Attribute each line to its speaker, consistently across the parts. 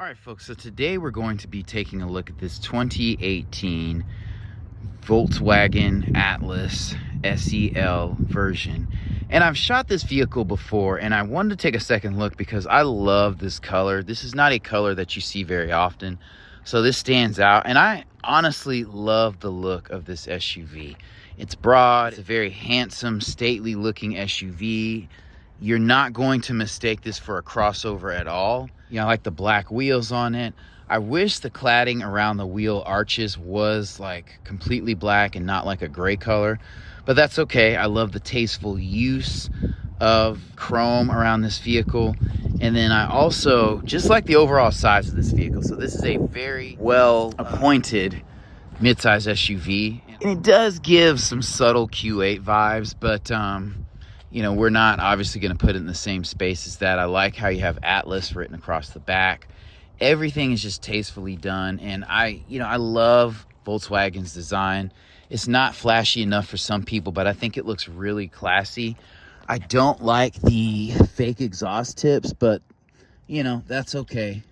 Speaker 1: All right, folks, so today we're going to be taking a look at this 2018 Volkswagen Atlas SEL version. And I've shot this vehicle before, and I wanted to take a second look because I love this color. This is not a color that you see very often, so this stands out. And I honestly love the look of this SUV. It's broad, it's a very handsome, stately looking SUV. You're not going to mistake this for a crossover at all. I like the black wheels on it. I wish the cladding around the wheel arches was like completely black and not like a gray color, but that's okay. I love the tasteful use of chrome around this vehicle. And then I also just like the overall size of this vehicle. So this is a very well appointed midsize SUV, and it does give some subtle Q8 vibes, but you know, we're not obviously going to put it in the same space as that. I like how you have Atlas written across the back. Everything is just tastefully done, and I love Volkswagen's design. It's not flashy enough for some people, but I think it looks really classy. I don't like the fake exhaust tips, but you know, that's okay.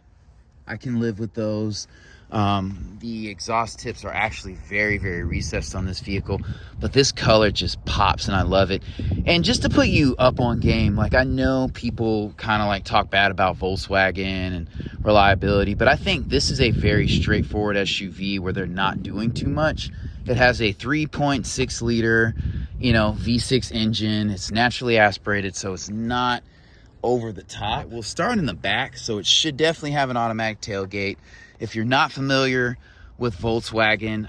Speaker 1: I can live with those. The exhaust tips are actually very, very recessed on this vehicle, but this color just pops and I love it. And just to put you up on game, like, I know people kind of like talk bad about Volkswagen and reliability, but I think this is a very straightforward SUV where they're not doing too much. It has a 3.6 liter, V6 engine. It's naturally aspirated, so it's not over the top. We'll start in the back, so it should definitely have an automatic tailgate. If you're not familiar with Volkswagen,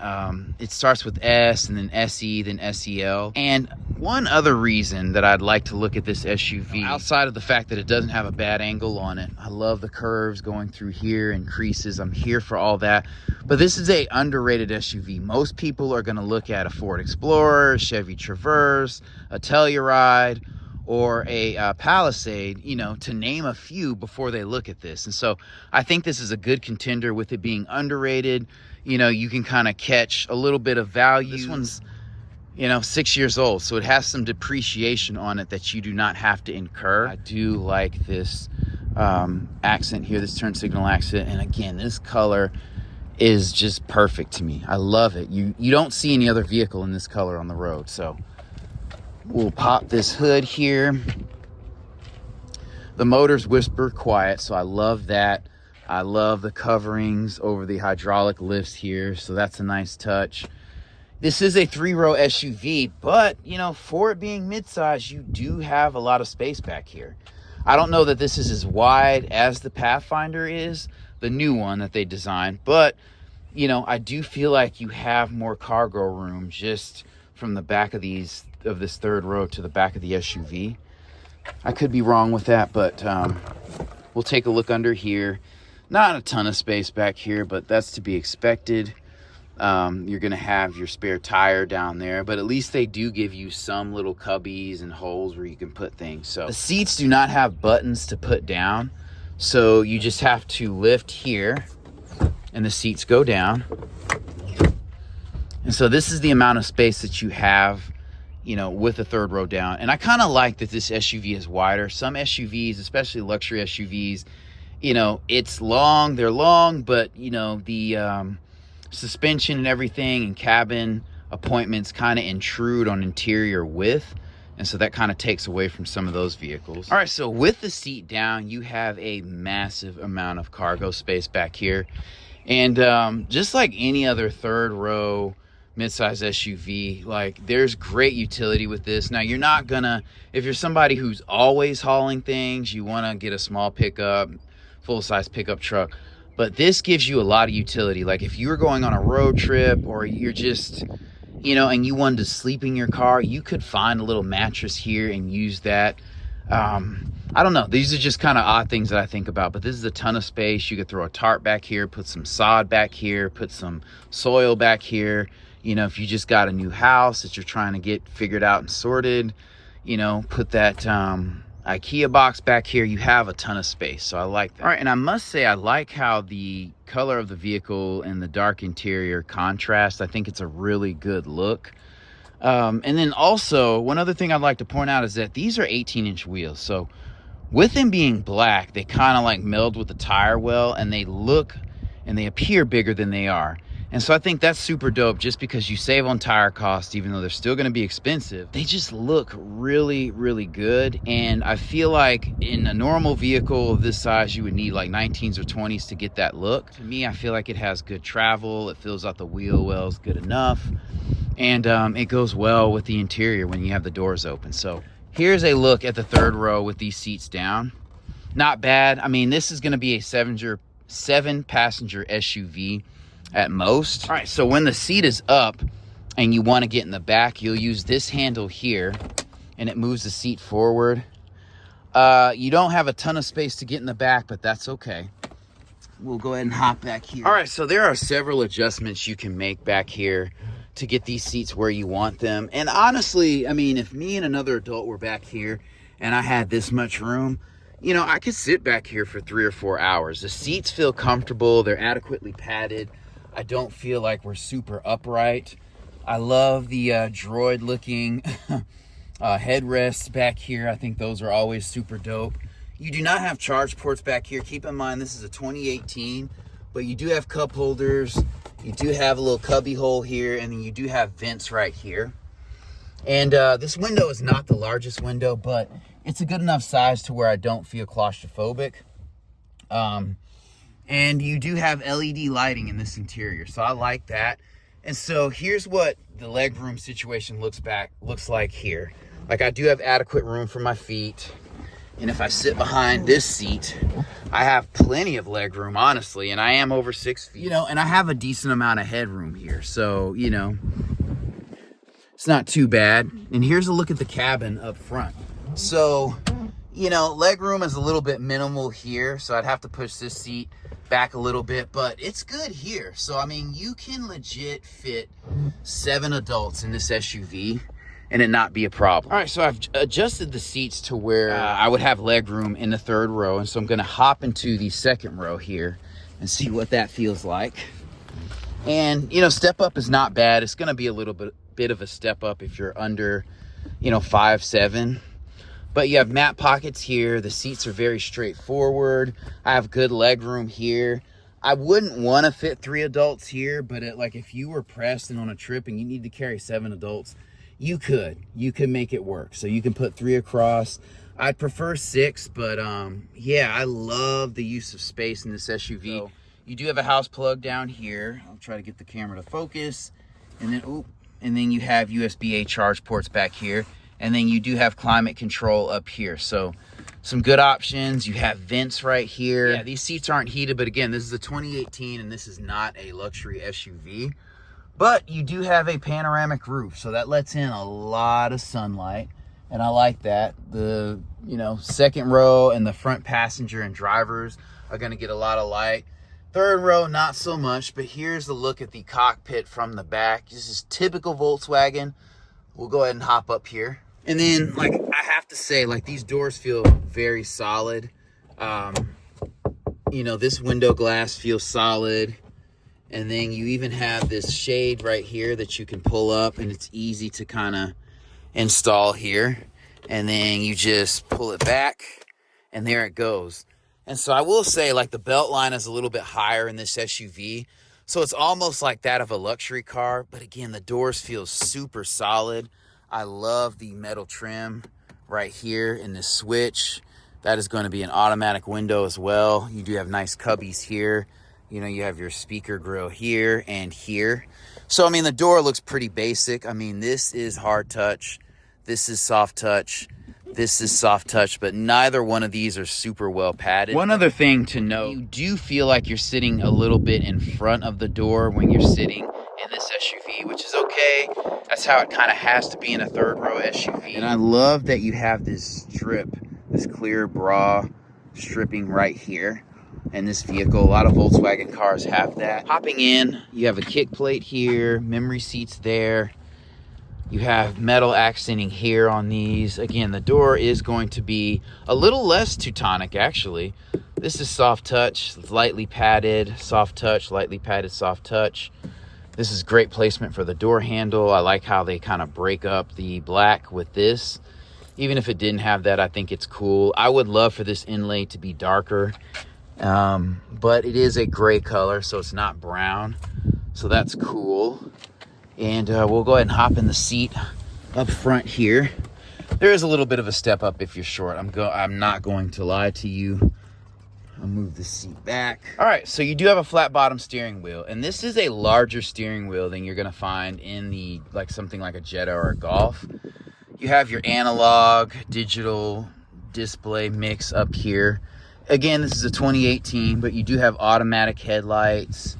Speaker 1: it starts with S and then SE, then SEL. And one other reason that I'd like to look at this SUV, outside of the fact that it doesn't have a bad angle on it, I love the curves going through here and creases. I'm here for all that. But this is a underrated SUV. Most people are gonna look at a Ford Explorer, a Chevy Traverse, a Telluride, or a Palisade, to name a few before they look at this. And so I think this is a good contender with it being underrated. You can kind of catch a little bit of value. This one's, 6 years old, so it has some depreciation on it that you do not have to incur. I do like this accent here, this turn signal accent. And again, this color is just perfect to me. I love it. You don't see any other vehicle in this color on the road, so we'll pop this hood here. The motor's whisper quiet, so I love that. I love the coverings over the hydraulic lifts here, so that's a nice touch. This is a 3-row SUV, but for it being midsize, you do have a lot of space back here. I don't know that this is as wide as the Pathfinder is, the new one that they designed, but I do feel like you have more cargo room just from the back of this third row to the back of the SUV. I could be wrong with that, but we'll take a look under here. Not a ton of space back here, but that's to be expected. You're gonna have your spare tire down there, but at least they do give you some little cubbies and holes where you can put things. So the seats do not have buttons to put down, so you just have to lift here and the seats go down. And so this is the amount of space that you have, with the third row down. And I kind of like that this SUV is wider. Some SUVs, especially luxury SUVs, it's long, they're long, but the suspension and everything and cabin appointments kind of intrude on interior width. And so that kind of takes away from some of those vehicles. All right, so with the seat down, you have a massive amount of cargo space back here. And just like any other third row midsize SUV, like, there's great utility with this. Now, you're not gonna, if you're somebody who's always hauling things, you want to get a small pickup, full-size pickup truck, but this gives you a lot of utility. Like, if you were going on a road trip, or you're just, and you wanted to sleep in your car, you could find a little mattress here and use that. I don't know, these are just kind of odd things that I think about, but this is a ton of space. You could throw a tarp back here, put some sod back here, put some soil back here. If you just got a new house that you're trying to get figured out and sorted, put that IKEA box back here. You have a ton of space, so I like that. All right, and I must say, I like how the color of the vehicle and the dark interior contrast. I think it's a really good look. And then also, one other thing I'd like to point out is that these are 18-inch wheels. So with them being black, they kind of like meld with the tire well, and they look and they appear bigger than they are. And so I think that's super dope, just because you save on tire costs, even though they're still going to be expensive. They just look really, really good. And I feel like in a normal vehicle of this size, you would need like 19s or 20s to get that look. To me, I feel like it has good travel. It fills out the wheel wells good enough. And it goes well with the interior when you have the doors open. So here's a look at the third row with these seats down. Not bad. I mean, this is going to be a seven passenger SUV at most. All right, so when the seat is up and you want to get in the back, you'll use this handle here, and it moves the seat forward. You don't have a ton of space to get in the back, but that's okay. We'll go ahead and hop back here. All right, so there are several adjustments you can make back here to get these seats where you want them. And honestly, I mean, if me and another adult were back here and I had this much room, you know, I could sit back here for 3 or 4 hours. The seats feel comfortable. They're adequately padded. I don't feel like we're super upright. I love the droid looking headrests back here. I think those are always super dope. You do not have charge ports back here. Keep in mind, this is a 2018, but you do have cup holders. You do have a little cubby hole here, and then you do have vents right here. And this window is not the largest window, but it's a good enough size to where I don't feel claustrophobic. And you do have LED lighting in this interior, so I like that. And so here's what the legroom situation looks like here. Like, I do have adequate room for my feet. And if I sit behind this seat, I have plenty of legroom, honestly. And I am over 6 feet, you know, and I have a decent amount of headroom here. So, you know, it's not too bad. And here's a look at the cabin up front. So, you know, legroom is a little bit minimal here. So I'd have to push this seat back a little bit, but it's good here. So, I mean, you can legit fit 7 adults in this SUV and it not be a problem. All right, so I've adjusted the seats to where I would have leg room in the third row. And so I'm gonna hop into the second row here and see what that feels like. And, you know, step up is not bad. It's gonna be a little bit of a step up if you're under, you know, 5'7". But you have mat pockets here. The seats are very straightforward. I have good leg room here. I wouldn't want to fit 3 adults here, but like if you were pressed and on a trip and you need to carry 7 adults, you could make it work. So you can put 3 across. I'd prefer 6, but yeah, I love the use of space in this SUV. So you do have a house plug down here. I'll try to get the camera to focus. And then you have USB-A charge ports back here. And then you do have climate control up here. So some good options. You have vents right here. Yeah, these seats aren't heated, but again, this is a 2018 and this is not a luxury SUV. But you do have a panoramic roof, so that lets in a lot of sunlight. And I like that. The, you know, second row and the front passenger and drivers are gonna get a lot of light. Third row, not so much, but here's a look at the cockpit from the back. This is typical Volkswagen. We'll go ahead and hop up here. And then, like, I have to say, like, these doors feel very solid. You know, this window glass feels solid. And then you even have this shade right here that you can pull up, and it's easy to kind of install here. And then you just pull it back, and there it goes. And so I will say, like, the belt line is a little bit higher in this SUV. So it's almost like that of a luxury car. But again, the doors feel super solid. I love the metal trim right here in this switch. That is going to be an automatic window as well. You do have nice cubbies here. You know, you have your speaker grill here and here. So, I mean, the door looks pretty basic. I mean, this is hard touch. This is soft touch. This is soft touch, but neither one of these are super well padded. One other thing to note, you do feel like you're sitting a little bit in front of the door when you're sitting in this SUV, which is okay. That's how it kind of has to be in a third row SUV. And I love that you have this strip, this clear bra stripping right here in this vehicle. A lot of Volkswagen cars have that. Hopping in, you have a kick plate here, memory seats there. You have metal accenting here on these. Again, the door is going to be a little less Teutonic, actually. This is soft touch, lightly padded, soft touch, lightly padded, soft touch. This is great placement for the door handle. I like how they kind of break up the black with this. Even if it didn't have that, I think it's cool. I would love for this inlay to be darker, but it is a gray color, so it's not brown. So that's cool. And we'll go ahead and hop in the seat up front here. There is a little bit of a step up if you're short. I'm not going to lie to you. I'll move the seat back. All right, so you do have a flat bottom steering wheel, and this is a larger steering wheel than you're gonna find in the something like a Jetta or a Golf. You have your analog digital display mix up here. Again, this is a 2018, but you do have automatic headlights.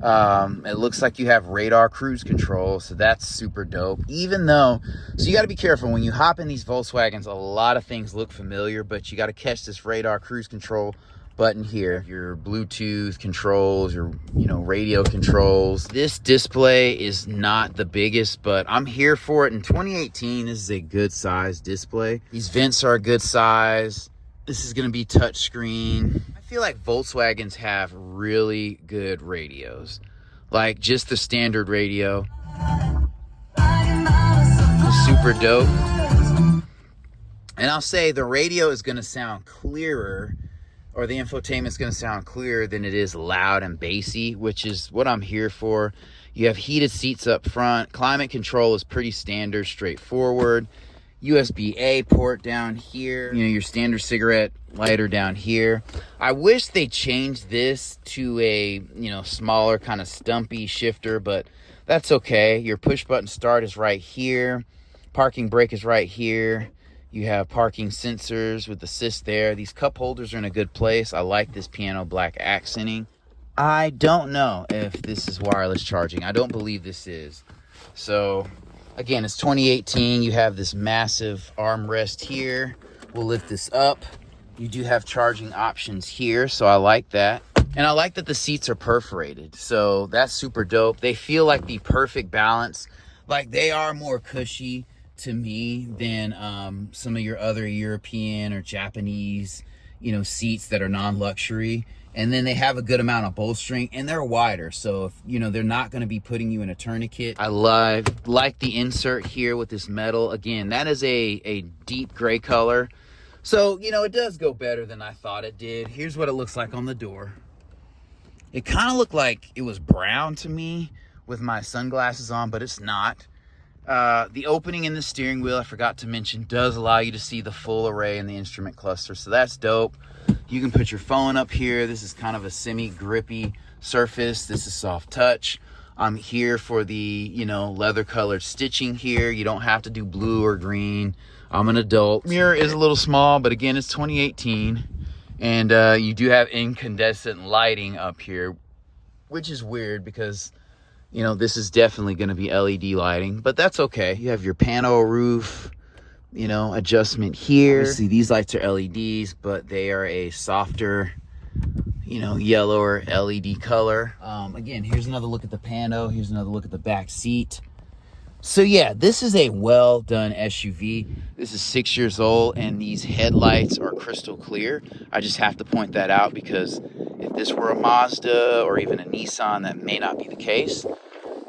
Speaker 1: It looks like you have radar cruise control, so that's super dope. Even though, so you got to be careful when you hop in these Volkswagens. A lot of things look familiar, but you got to catch this radar cruise control button here. Your Bluetooth controls, your radio controls. This display is not the biggest, but I'm here for it. In 2018, this is a good size display. These vents are a good size. This is going to be touchscreen. I feel like Volkswagens have really good radios. Like just the standard radio. Super dope. And I'll say the radio is going to sound clearer, or the infotainment is going to sound clearer than it is loud and bassy, which is what I'm here for. You have heated seats up front. Climate control is pretty standard, straightforward. USB-A port down here. Your standard cigarette lighter down here. I wish they changed this to a, smaller kind of stumpy shifter, but that's okay. Your push button start is right here. Parking brake is right here. You have parking sensors with assist there. These cup holders are in a good place. I like this piano black accenting. I don't know if this is wireless charging. I don't believe this is. So again, it's 2018. You have this massive armrest here. We'll lift this up. You do have charging options here, so I like that. And I like that the seats are perforated, so that's super dope. They feel like the perfect balance. Like they are more cushy to me than some of your other European or Japanese, seats that are non-luxury. And then they have a good amount of bolstering, and they're wider, so if they're not going to be putting you in a tourniquet. I like the insert here with this metal. Again, that is a deep gray color, so it does go better than I thought it did. Here's what it looks like on the door. It kind of looked like it was brown to me with my sunglasses on, but it's not. The opening in the steering wheel, I forgot to mention, does allow you to see the full array in the instrument cluster, so that's dope. You can put your phone up here. This is kind of a semi-grippy surface. This is soft touch. I'm here for the, leather colored stitching here. You don't have to do blue or green. I'm an adult. Mirror is a little small, but again, it's 2018. And you do have incandescent lighting up here, which is weird because this is definitely going to be LED lighting, but that's okay. You have your pano roof, adjustment here. Obviously, these lights are LEDs, but they are a softer, yellower LED color. Again, here's another look at the pano. Here's another look at the back seat. So yeah, this is a well done SUV. This is 6 years old, and these headlights are crystal clear. I just have to point that out because if this were a Mazda or even a Nissan, that may not be the case.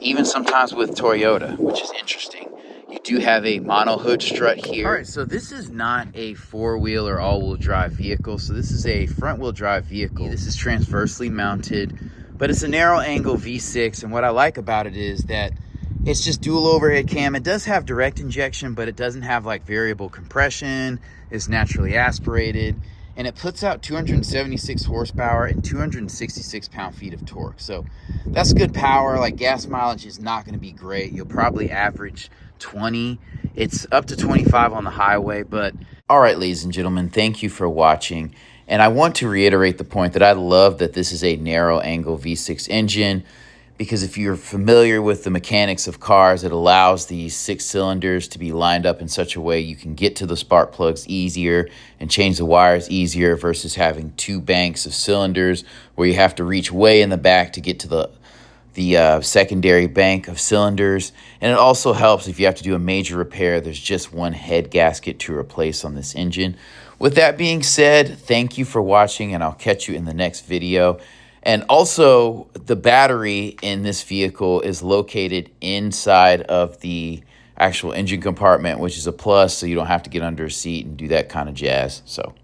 Speaker 1: Even sometimes with Toyota, which is interesting. You do have a mono hood strut here. All right, so this is not a four-wheel or all-wheel drive vehicle. So this is a front-wheel drive vehicle. This is transversely mounted, but it's a narrow angle V6. And what I like about it is that it's just dual overhead cam. It does have direct injection, but it doesn't have like variable compression. It's naturally aspirated. And it puts out 276 horsepower and 266 pound-feet of torque. So that's good power. Like gas mileage is not going to be great. You'll probably average 20. It's up to 25 on the highway. But all right, ladies and gentlemen, thank you for watching. And I want to reiterate the point that I love that this is a narrow angle V6 engine, because if you're familiar with the mechanics of cars, it allows these 6 cylinders to be lined up in such a way you can get to the spark plugs easier and change the wires easier versus having 2 banks of cylinders where you have to reach way in the back to get to the secondary bank of cylinders. And it also helps if you have to do a major repair, there's just one head gasket to replace on this engine. With that being said, thank you for watching, and I'll catch you in the next video. And also, the battery in this vehicle is located inside of the actual engine compartment, which is a plus, so you don't have to get under a seat and do that kind of jazz. So